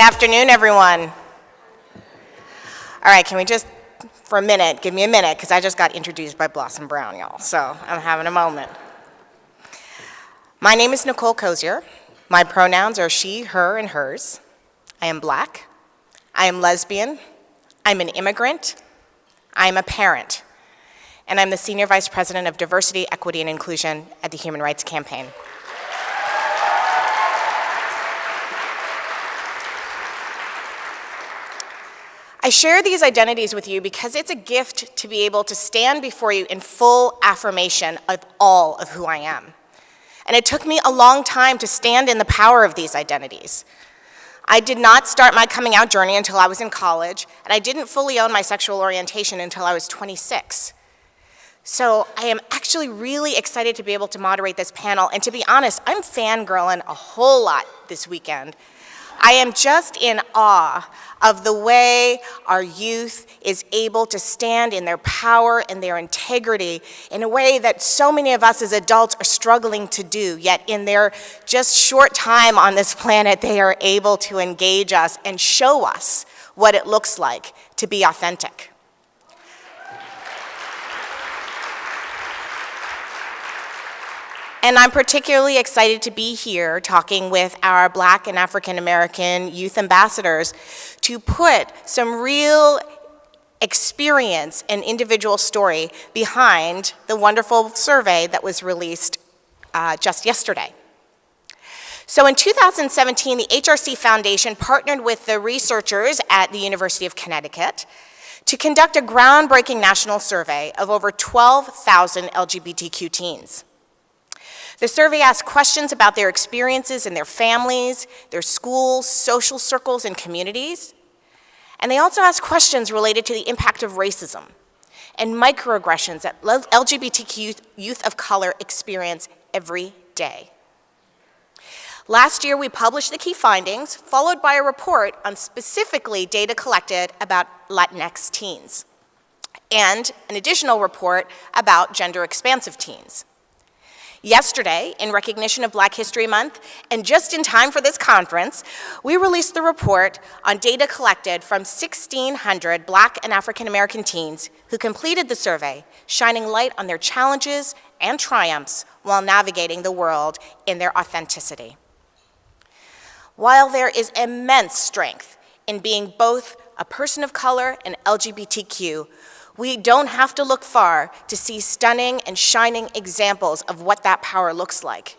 afternoon, everyone. All right, can we just, for a minute, give me a minute, because I just got introduced by Blossom Brown, y'all, so I'm having a moment. My name is Nicole Cozier. My pronouns are she, her, and hers. I am Black. I am lesbian. I'm an immigrant. I am a parent. And I'm the Senior Vice President of Diversity, Equity, and Inclusion at the Human Rights Campaign. I share these identities with you because it's a gift to be able to stand before you in full affirmation of all of who I am. And it took me a long time to stand in the power of these identities. I did not start my coming out journey until I was in college, and I didn't fully own my sexual orientation until I was 26. So I am actually really excited to be able to moderate this panel, and to be honest, I'm fangirling a whole lot this weekend. I am just in awe of the way our youth is able to stand in their power and their integrity in a way that so many of us as adults are struggling to do, yet in their just short time on this planet, they are able to engage us and show us what it looks like to be authentic. And I'm particularly excited to be here talking with our Black and African-American youth ambassadors to put some real experience and individual story behind the wonderful survey that was released just yesterday. So in 2017, the HRC Foundation partnered with the researchers at the University of Connecticut to conduct a groundbreaking national survey of over 12,000 LGBTQ teens. The survey asked questions about their experiences in their families, their schools, social circles, and communities. And they also asked questions related to the impact of racism and microaggressions that LGBTQ youth of color experience every day. Last year, we published the key findings, followed by a report on specifically data collected about Latinx teens, and an additional report about gender-expansive teens. Yesterday, in recognition of Black History Month, and just in time for this conference, we released the report on data collected from 1,600 Black and African-American teens who completed the survey, shining light on their challenges and triumphs while navigating the world in their authenticity. While there is immense strength in being both a person of color and LGBTQ, we don't have to look far to see stunning and shining examples of what that power looks like.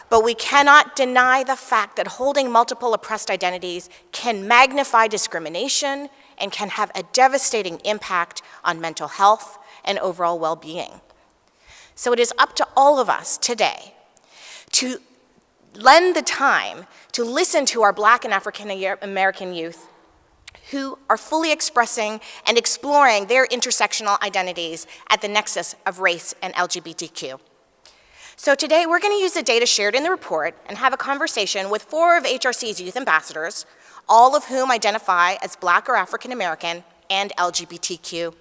But we cannot deny the fact that holding multiple oppressed identities can magnify discrimination and can have a devastating impact on mental health and overall well-being. So it is up to all of us today to lend the time to listen to our Black and African-American youth who are fully expressing and exploring their intersectional identities at the nexus of race and LGBTQ. So today, we're going to use the data shared in the report and have a conversation with 4 of HRC's youth ambassadors, all of whom identify as Black or African-American and LGBTQ,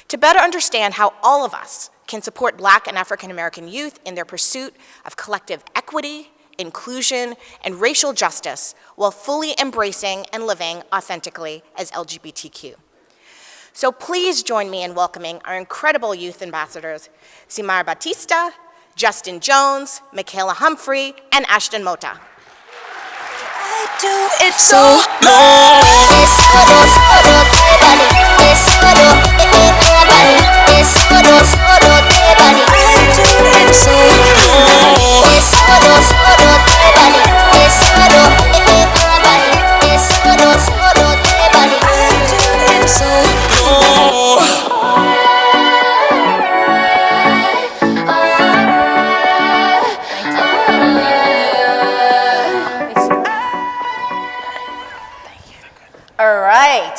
to better understand how all of us can support Black and African-American youth in their pursuit of collective equity, inclusion, and racial justice while fully embracing and living authentically as LGBTQ. So please join me in welcoming our incredible youth ambassadors, Zimar Batista, Justin Jones, MaKayla Humphrey, and Ashton Mota. I do it so All right,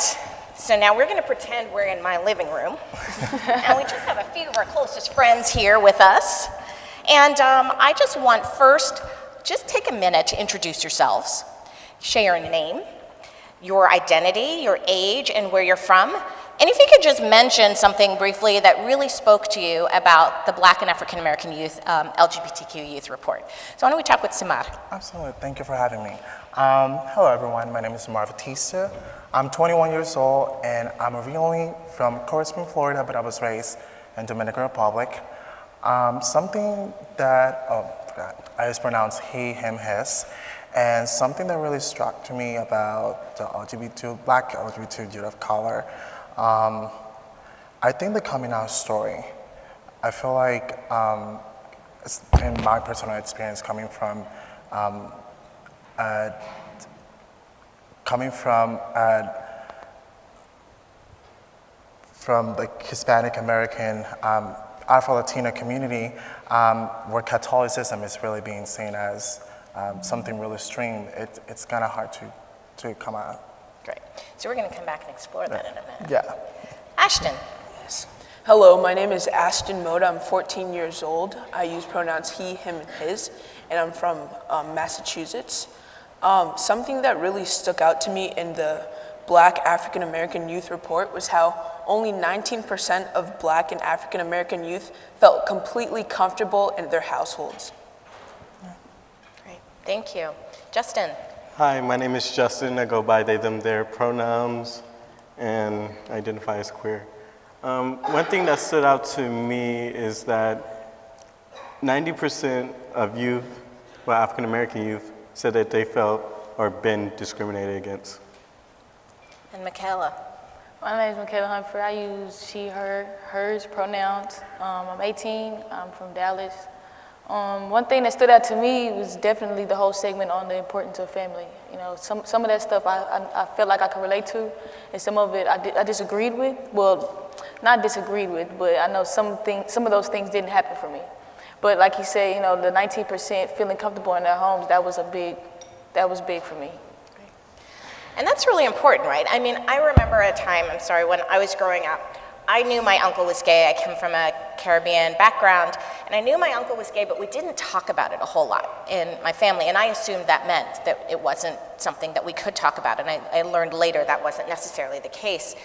so now we're going to pretend we're in my living room, and we just have a few of our closest friends here with us. And I just want first, just take a minute to introduce yourselves, share your name, your identity, your age, and where you're from. And if you could just mention something briefly that really spoke to you about the Black and African-American youth, LGBTQ youth report. So why don't we talk with Zimar? Absolutely, thank you for having me. Hello everyone, my name is Zimar Batista. I'm 21 years old and I'm originally from Coral Springs, Florida, but I was raised in Dominican Republic. Something that, I just pronounced he, him, his, and something that really struck to me about the LGBTQ, Black LGBTQ youth of color, I think the coming out story, I feel like in my personal experience coming from the Hispanic American Afro-Latino community, where Catholicism is really being seen as something really extreme, it's kind of hard to come out. Great. So we're going to come back and explore that in a minute. Yeah. Ashton. Yes. Hello, my name is Ashton Mota. I'm 14 years old. I use pronouns he, him, and his, and I'm from Massachusetts. Something that really stuck out to me in the Black African-American Youth Report was how only 19% of Black and African-American youth felt completely comfortable in their households. Great. Thank you. Justin. Hi, my name is Justin. I go by they, them, their pronouns and identify as queer. One thing that stood out to me is that 90% of youth, well, African-American youth, said that they felt or been discriminated against. And MaKayla. My name is MaKayla Humphrey. I use she, her, hers pronouns. I'm 18. I'm from Dallas. One thing that stood out to me was definitely the whole segment on the importance of family. You know, some of that stuff I felt like I could relate to, and some of it I disagreed with. Well, not disagreed with, but I know some of those things didn't happen for me. But like you said, you know, the 19% feeling comfortable in their homes, that was big for me. And that's really important, right? I mean, I remember a time, when I was growing up, I knew my uncle was gay. I come from a Caribbean background, and I knew my uncle was gay, but we didn't talk about it a whole lot in my family, and I assumed that meant that it wasn't something that we could talk about, and I learned later that wasn't necessarily the case.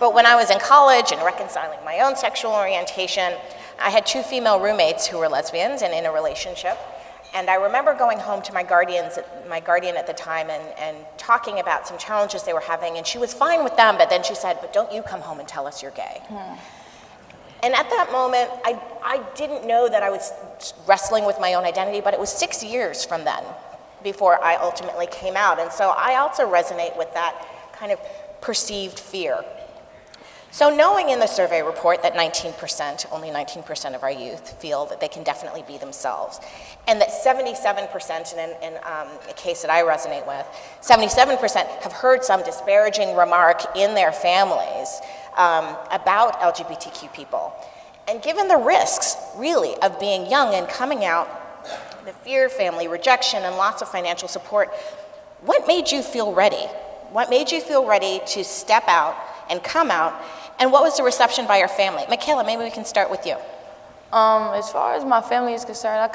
But when I was in college and reconciling my own sexual orientation, I had 2 female roommates who were lesbians and in a relationship. And I remember going home to my guardian at the time and talking about some challenges they were having, and she was fine with them, but then she said, but don't you come home and tell us you're gay. And at that moment, I didn't know that I was wrestling with my own identity, but it was 6 years from then before I ultimately came out. And so I also resonate with that kind of perceived fear. So knowing in the survey report that only 19% of our youth feel that they can definitely be themselves, and that 77%, in a case that I resonate with, 77% have heard some disparaging remark in their families about LGBTQ people. And given the risks, really, of being young and coming out, the fear of family rejection and lots of financial support, what made you feel ready? What made you feel ready to step out and come out? And what was the reception by your family? MaKayla, maybe we can start with you. As far as my family is concerned, I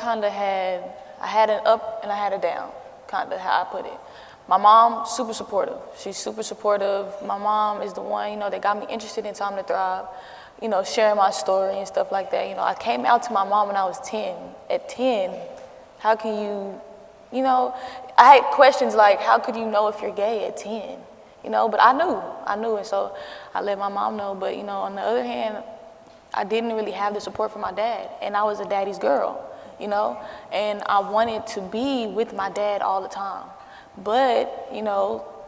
had an up and I had a down, kind of how I put it. My mom, super supportive. She's super supportive. My mom is the one, that got me interested in Time to Thrive, sharing my story and stuff like that. I came out to my mom when I was 10. At 10, how can you, I had questions like, how could you know if you're gay at 10? But I knew, and so I let my mom know. But, on the other hand, I didn't really have the support from my dad, and I was a daddy's girl, and I wanted to be with my dad all the time. But,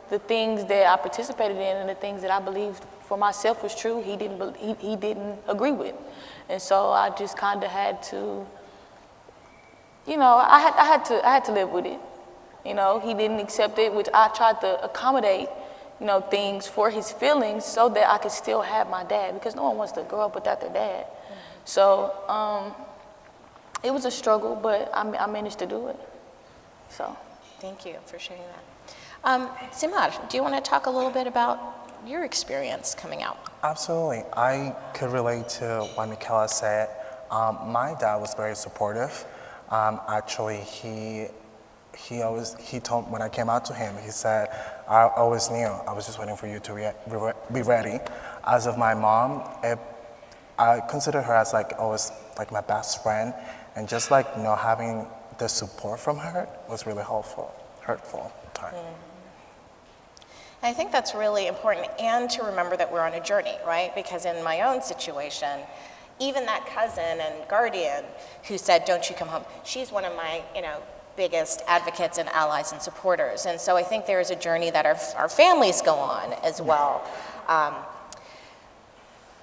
the things that I participated in and the things that I believed for myself was true, he didn't agree with. And so I just kind of had to, I had to live with it. He didn't accept it, which I tried to accommodate, things for his feelings so that I could still have my dad, because no one wants to grow up without their dad. So it was a struggle, but I managed to do it. So. Thank you for sharing that. Zimar, do you want to talk a little bit about your experience coming out? Absolutely. I could relate to what MaKayla said. My dad was very supportive. Actually, he told, when I came out to him, he said, I always knew, I was just waiting for you to be ready. As of my mom, I consider her as like always like my best friend, and just like having the support from her was really hurtful time. And I think that's really important, and to remember that we're on a journey, right? Because in my own situation, even that cousin and guardian who said, "Don't you come home," she's one of my, biggest advocates and allies and supporters. And so I think there is a journey that our families go on as well.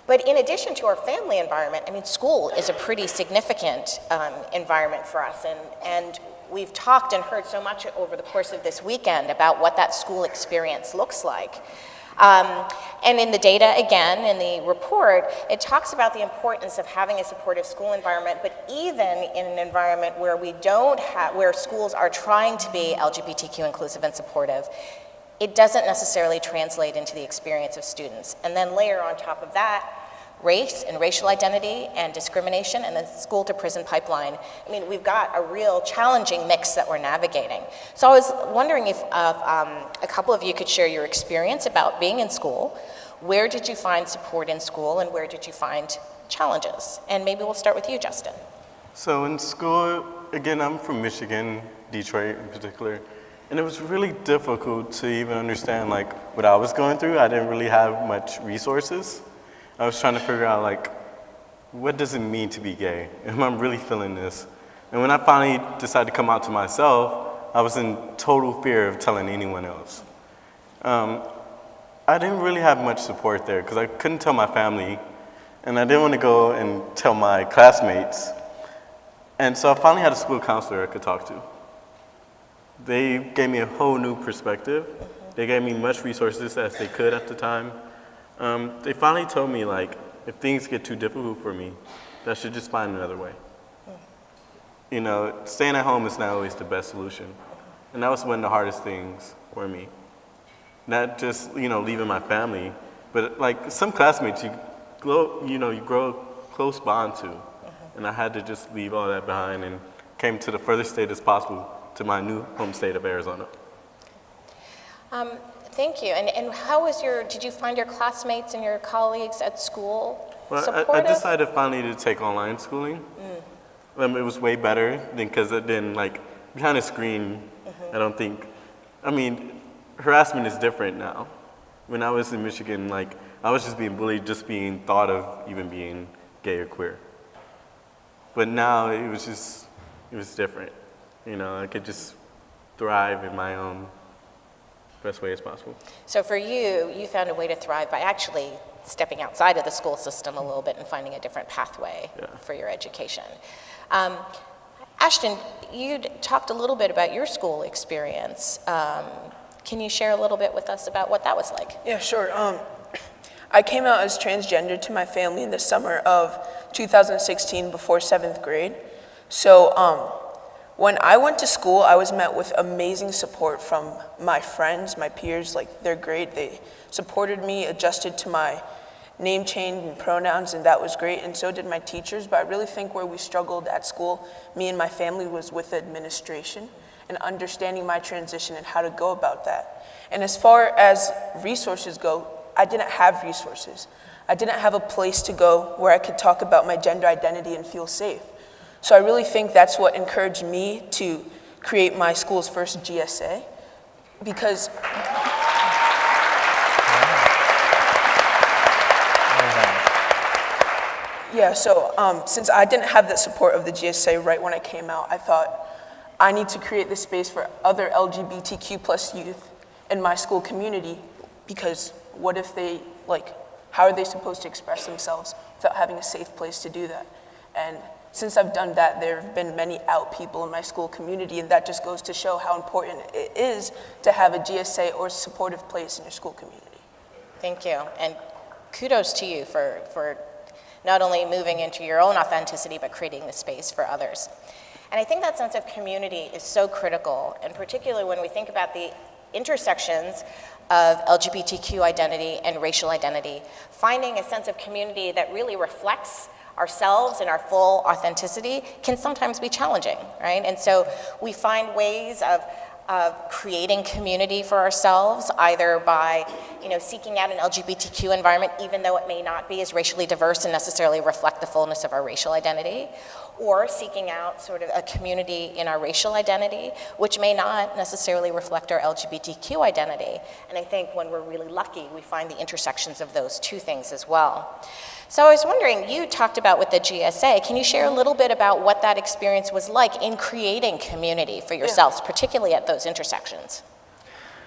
But in addition to our family environment, school is a pretty significant environment for us. And we've talked and heard so much over the course of this weekend about what that school experience looks like. And in the data, again, in the report, it talks about the importance of having a supportive school environment, but even in an environment where where schools are trying to be LGBTQ inclusive and supportive, it doesn't necessarily translate into the experience of students. And then layer on top of that, race and racial identity and discrimination and the school to prison pipeline. We've got a real challenging mix that we're navigating. So I was wondering if a couple of you could share your experience about being in school. Where did you find support in school, and where did you find challenges? And maybe we'll start with you, Justin. So in school, again, I'm from Michigan, Detroit in particular, and it was really difficult to even understand what I was going through. I didn't really have much resources. I was trying to figure out what does it mean to be gay? Am I really feeling this? And when I finally decided to come out to myself, I was in total fear of telling anyone else. I didn't really have much support there because I couldn't tell my family, and I didn't want to go and tell my classmates. And so I finally had a school counselor I could talk to. They gave me a whole new perspective. They gave me much resources as they could at the time. They finally told me, if things get too difficult for me, that I should just find another way. Staying at home is not always the best solution. And that was one of the hardest things for me. Not just, leaving my family, but some classmates you grow a close bond to. And I had to just leave all that behind and came to the furthest state as possible, to my new home state of Arizona. Thank you. And how was did you find your classmates and your colleagues at school supportive? I decided finally to take online schooling. It was way better because it didn't, behind a screen, I don't think, harassment is different now. When I was in Michigan, I was just being bullied, just being thought of even being gay or queer. But now it was different. I could just thrive in my own best way as possible. So for you found a way to thrive by actually stepping outside of the school system a little bit and finding a different pathway for your education. Ashton, you talked a little bit about your school experience. Can you share a little bit with us about what that was like? Yeah, sure. I came out as transgender to my family in the summer of 2016 before 7th grade. So when I went to school, I was met with amazing support from my friends, my peers. They're great. They supported me, adjusted to my name change and pronouns, and that was great, and so did my teachers. But I really think where we struggled at school, me and my family, was with administration and understanding my transition and how to go about that. And as far as resources go, I didn't have resources. I didn't have a place to go where I could talk about my gender identity and feel safe. So I really think that's what encouraged me to create my school's first GSA, because since I didn't have the support of the GSA right when I came out, I thought I need to create this space for other LGBTQ plus youth in my school community, because what if they, how are they supposed to express themselves without having a safe place to do that? And since I've done that, there have been many out people in my school community, and that just goes to show how important it is to have a GSA or supportive place in your school community. Thank you, and kudos to you for not only moving into your own authenticity, but creating the space for others. And I think that sense of community is so critical, and particularly when we think about the intersections of LGBTQ identity and racial identity, finding a sense of community that really reflects ourselves and our full authenticity can sometimes be challenging, right? And so we find ways of of creating community for ourselves, either by, seeking out an LGBTQ environment, even though it may not be as racially diverse and necessarily reflect the fullness of our racial identity, or seeking out sort of a community in our racial identity, which may not necessarily reflect our LGBTQ identity. And I think when we're really lucky, we find the intersections of those two things as well. So I was wondering, you talked about with the GSA, can you share a little bit about what that experience was like in creating community for yourselves, particularly at those intersections?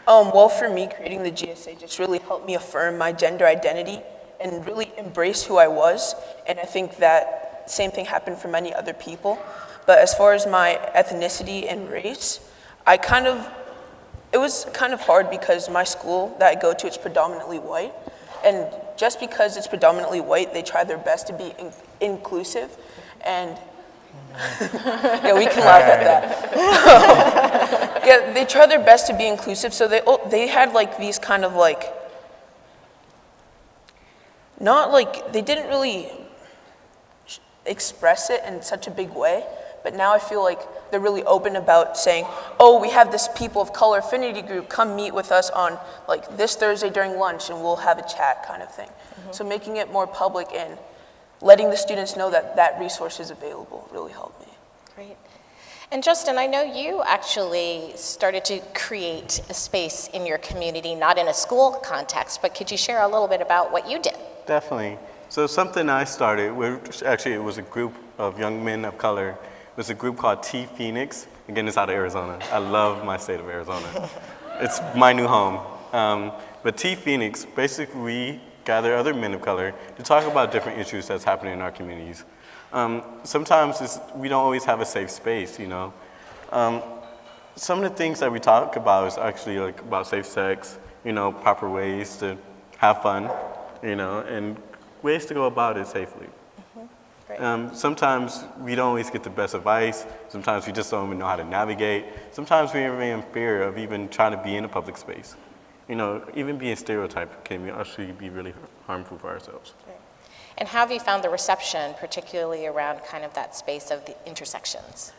Well, for me, creating the GSA just really helped me affirm my gender identity and really embrace who I was. And I think that same thing happened for many other people. But as far as my ethnicity and race, it was kind of hard because my school that I go to is predominantly white. And just because it's predominantly white, they try their best to be inclusive. And yeah, we can laugh at that. Yeah, they try their best to be inclusive. So they had like these kind of like, not like, they didn't really express it in such a big way. But now I feel like they're really open about saying, oh, we have this people of color affinity group, come meet with us on like this Thursday during lunch and we'll have a chat kind of thing. So making it more public and letting the students know that that resource is available really helped me. Great. And Justin, I know you actually started to create a space in your community, not in a school context, but could you share a little bit about what you did? Definitely. So something I started, which actually it was a group of young men of color. It was a group called T Phoenix. Again, it's out of Arizona. I love my state of Arizona. It's my new home. But T Phoenix, basically we gather other men of color to talk about different issues that's happening in our communities. Sometimes we don't always have a safe space, Some of the things that we talk about is actually like about safe sex, proper ways to have fun, and ways to go about it safely. Sometimes we don't always get the best advice. Sometimes we just don't even know how to navigate. Sometimes we're in fear of even trying to be in a public space. Even being stereotyped can actually be really harmful for ourselves. Right. And how have you found the reception, particularly around kind of that space of the intersections?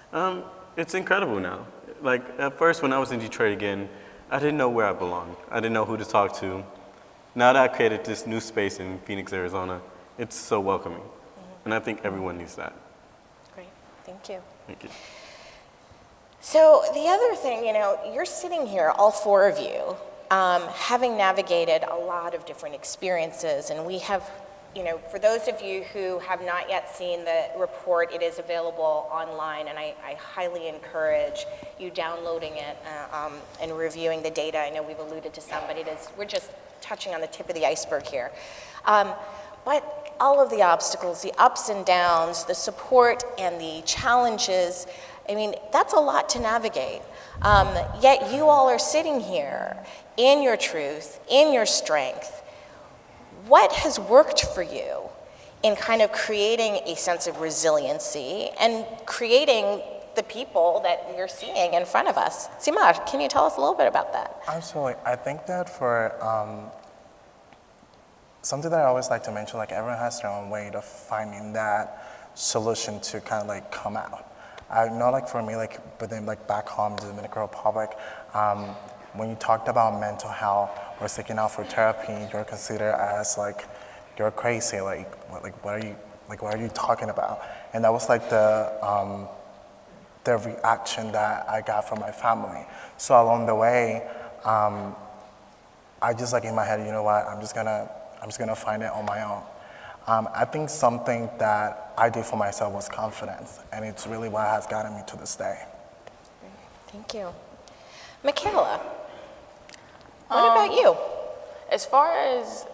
It's incredible now. Like at first when I was in Detroit again, I didn't know where I belonged. I didn't know who to talk to. Now that I created this new space in Phoenix, Arizona, it's so welcoming. And I think everyone needs that. Great, thank you. Thank you. So the other thing, you're sitting here, all four of you, having navigated a lot of different experiences, and we have, for those of you who have not yet seen the report, it is available online, and I highly encourage you downloading it and reviewing the data. I know we've alluded to some, but we're just touching on the tip of the iceberg here. But all of the obstacles, the ups and downs, the support and the challenges, that's a lot to navigate. Yet you all are sitting here in your truth, in your strength. What has worked for you in kind of creating a sense of resiliency and creating the people that you're seeing in front of us? Zimar, can you tell us a little bit about that? Absolutely. I think that for something that I always like to mention, like everyone has their own way of finding that solution to kind of like come out. I know like for me, but then back home in the Dominican Republic, when you talked about mental health or seeking out for therapy, you're considered as you're crazy, what are you talking about? And that was the reaction that I got from my family. So along the way, I just in my head, you know what, I'm just gonna find it on my own. I think something that I did for myself was confidence, and it's really what has gotten me to this day. Thank you. MaKayla, what about you? As far as,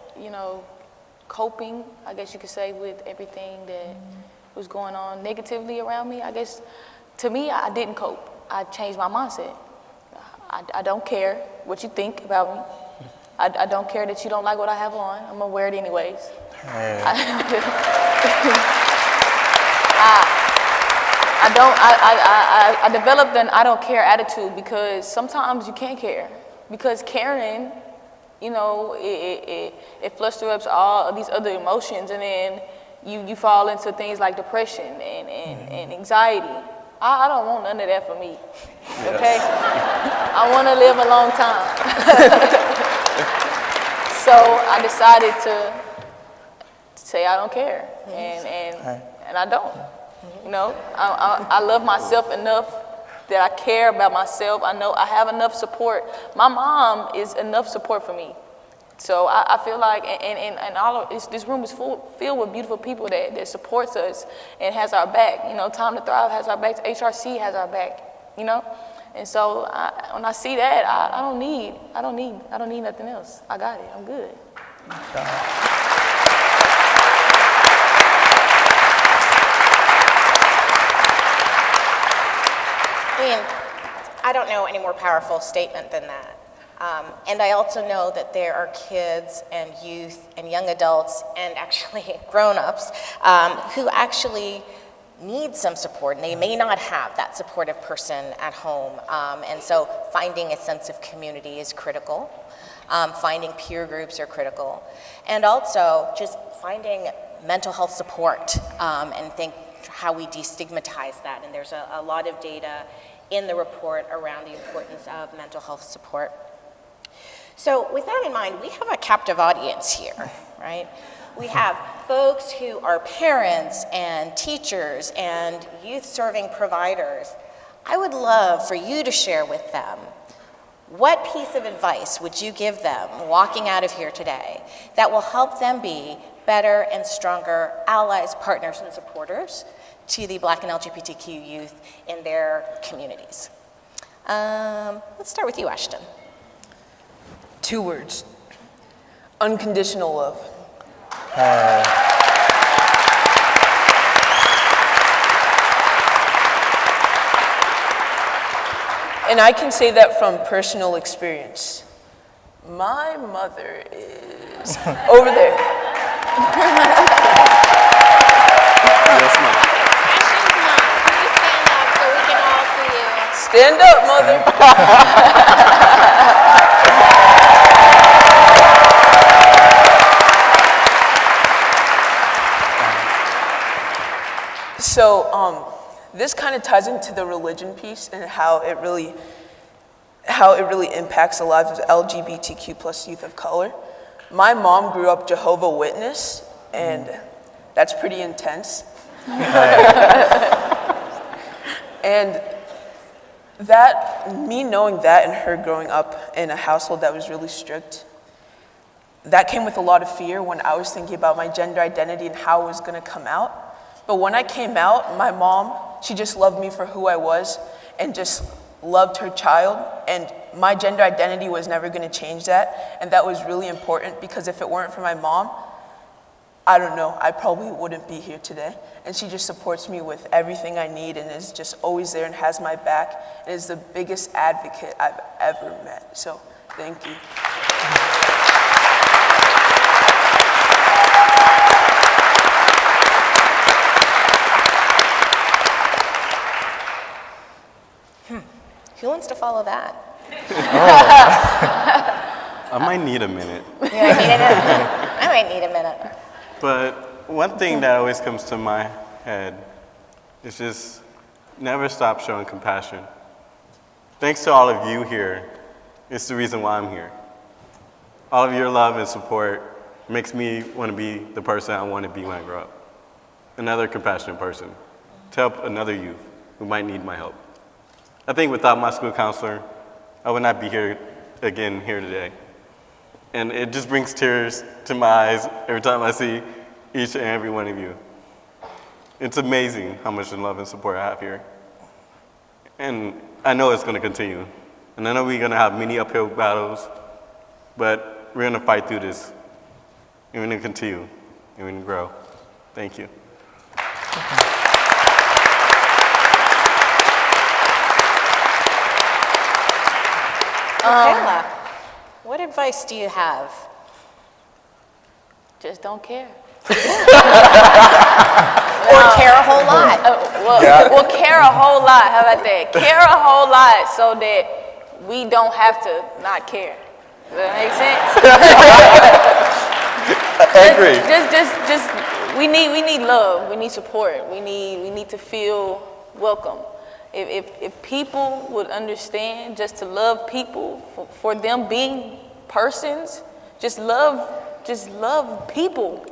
coping, I guess you could say, with everything that was going on negatively around me, I guess, to me, I didn't cope. I changed my mindset. I don't care what you think about me. I don't care that you don't like what I have on. I'm gonna wear it anyways. Hey. I developed an I don't care attitude because sometimes you can't care. Because caring, it flusters up all of these other emotions, and then you fall into things like depression and anxiety. I don't want none of that for me, okay? I want to live a long time. So I decided to say I don't care, and I don't. You know, I love myself enough that I care about myself. I know I have enough support. My mom is enough support for me. So I feel like, and all of this room is filled with beautiful people that supports us and has our back. You know, Time to Thrive has our back. HRC has our back. You know, and so when I see that, I don't need nothing else. I got it. I'm good. I don't know any more powerful statement than that. And I also know that there are kids and youth and young adults and actually grown-ups who actually need some support, and they may not have that supportive person at home. And so finding a sense of community is critical. Finding peer groups are critical. And also just finding mental health support and think how we destigmatize that. And there's a lot of data in the report around the importance of mental health support. So with that in mind, we have a captive audience here, right? We have folks who are parents and teachers and youth-serving providers. I would love for you to share with them, what piece of advice would you give them walking out of here today that will help them be better and stronger allies, partners, and supporters to the Black and LGBTQ youth in their communities? Let's start with you, Ashton. 2 words: unconditional love. And I can say that from personal experience. My mother is over there. Yes, ma'am. Stand up, mother. So this kind of ties into the religion piece and how it really impacts the lives of LGBTQ plus youth of color. My mom grew up Jehovah's Witness, and that's pretty intense. And me knowing that and her growing up in a household that was really strict, that came with a lot of fear when I was thinking about my gender identity and how it was gonna come out. But when I came out, my mom, she just loved me for who I was and just loved her child. And my gender identity was never gonna change that. And that was really important because if it weren't for my mom, I don't know, I probably wouldn't be here today. And she just supports me with everything I need and is just always there and has my back and is the biggest advocate I've ever met. So, thank you. Who wants to follow that? I might need a minute. You might need a minute. I might need a minute. But one thing that always comes to my head is just never stop showing compassion. Thanks to all of you here, it's the reason why I'm here. All of your love and support makes me want to be the person I want to be when I grow up. Another compassionate person to help another youth who might need my help. I think without my school counselor, I would not be here again here today. And it just brings tears to my eyes every time I see each and every one of you. It's amazing how much love and support I have here. And I know it's gonna continue. And I know we're gonna have many uphill battles, but we're gonna fight through this. And we're gonna continue, and we're gonna grow. Thank you. MaKayla, what advice do you have? Just don't care. Or care a whole lot? Well, care a whole lot. How about that? Care a whole lot so that we don't have to not care. Does that make sense? I agree. Just we need love. We need support. We need to feel welcome. If people would understand just to love people for them being persons, just love people,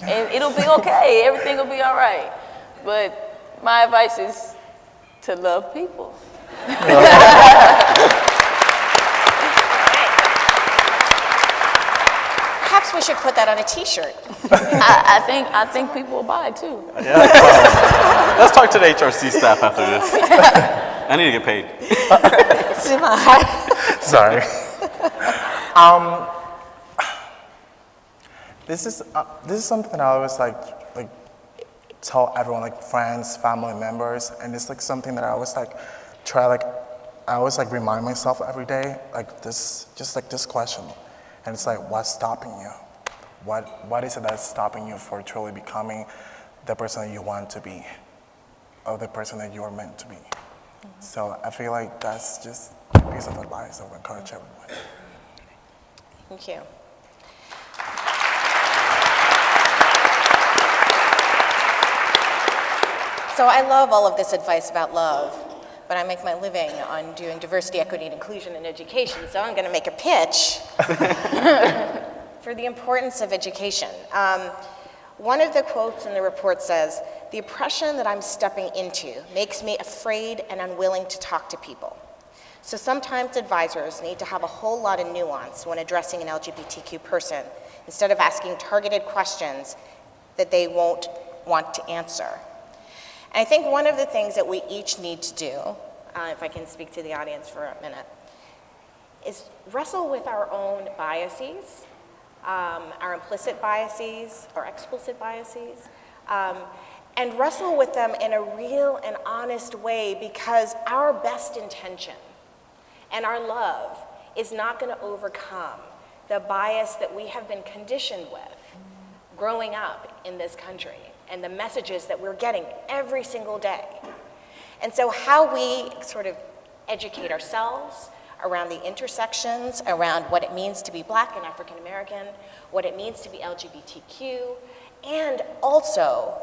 and it'll be okay. Everything will be all right. But my advice is to love people. Perhaps we should put that on a T-shirt. I think people will buy it too. Yeah, let's talk to the HRC staff after this. I need to get paid. Sorry. This is something I always like tell everyone, like friends, family members, and it's like something that I always I always remind myself every day, this question, and it's like, what's stopping you? What is it that's stopping you for truly becoming the person that you want to be, or the person that you are meant to be? Mm-hmm. So I feel like that's just a piece of advice I would encourage everyone. Thank you. So I love all of this advice about love, but I make my living on doing diversity, equity, and inclusion in education, so I'm going to make a pitch for the importance of education. One of the quotes in the report says, "The oppression that I'm stepping into makes me afraid and unwilling to talk to people. So sometimes advisors need to have a whole lot of nuance when addressing an LGBTQ person, instead of asking targeted questions that they won't want to answer." And I think one of the things that we each need to do, if I can speak to the audience for a minute, is wrestle with our own biases, our implicit biases, or explicit biases, and wrestle with them in a real and honest way, because our best intention and our love is not going to overcome the bias that we have been conditioned with growing up in this country and the messages that we're getting every single day. And so how we sort of educate ourselves around the intersections, around what it means to be Black and African-American, what it means to be LGBTQ, and also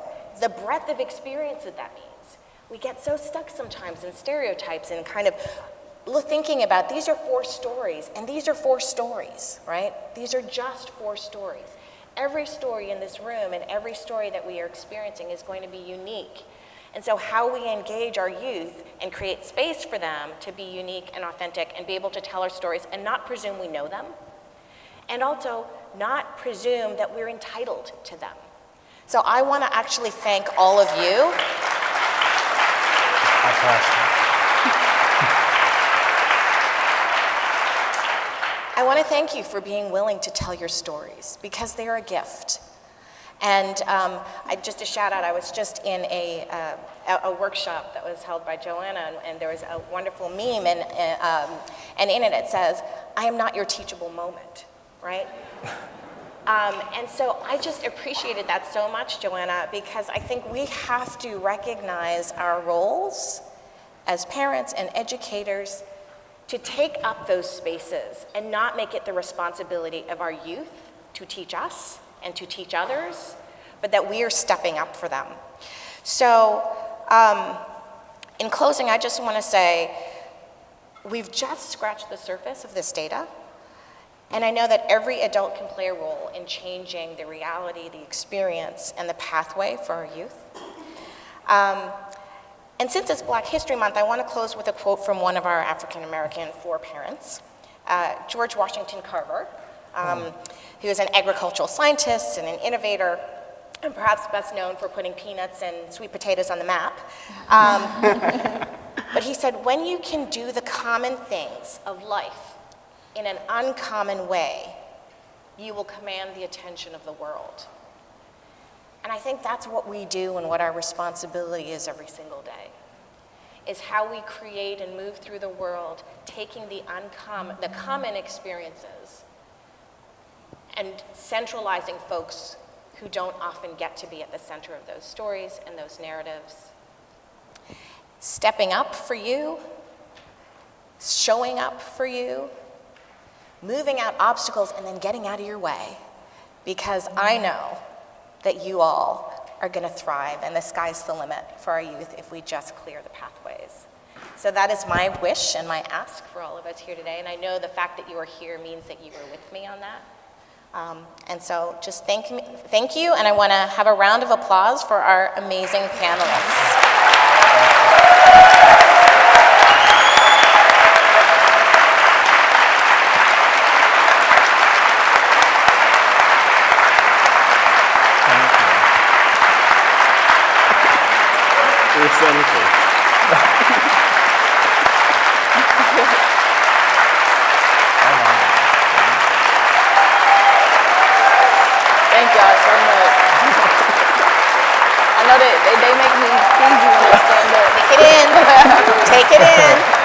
the breadth of experience that means. We get so stuck sometimes in stereotypes and kind of thinking about these are 4 stories, and these are 4 stories, right? These are just 4 stories. Every story in this room and every story that we are experiencing is going to be unique. And so how we engage our youth and create space for them to be unique and authentic and be able to tell our stories and not presume we know them, and also not presume that we're entitled to them. So I want to actually thank all of you. I want to thank you for being willing to tell your stories, because they are a gift. And just a shout out, I was just in a workshop that was held by Joanna, and there was a wonderful meme, and in it says, "I am not your teachable moment," right? And so I just appreciated that so much, Joanna, because I think we have to recognize our roles as parents and educators to take up those spaces and not make it the responsibility of our youth to teach us and to teach others, but that we are stepping up for them. So in closing, I just want to say, we've just scratched the surface of this data, and I know that every adult can play a role in changing the reality, the experience, and the pathway for our youth. And since it's Black History Month, I want to close with a quote from one of our African-American foreparents, George Washington Carver, who is an agricultural scientist and an innovator, and perhaps best known for putting peanuts and sweet potatoes on the map. But he said, "When you can do the common things of life in an uncommon way, you will command the attention of the world." And I think that's what we do and what our responsibility is every single day, is how we create and move through the world, taking the common experiences and centralizing folks who don't often get to be at the center of those stories and those narratives. Stepping up for you, showing up for you, moving out obstacles, and then getting out of your way, because I know that you all are going to thrive, and the sky's the limit for our youth if we just clear the pathways. So that is my wish and my ask for all of us here today, and I know the fact that you are here means that you were with me on that. And so just thank you, and I want to have a round of applause for our amazing panelists. Thank y'all so much. I know that they make me squeeze you when they stand up. Take it in. Take it in.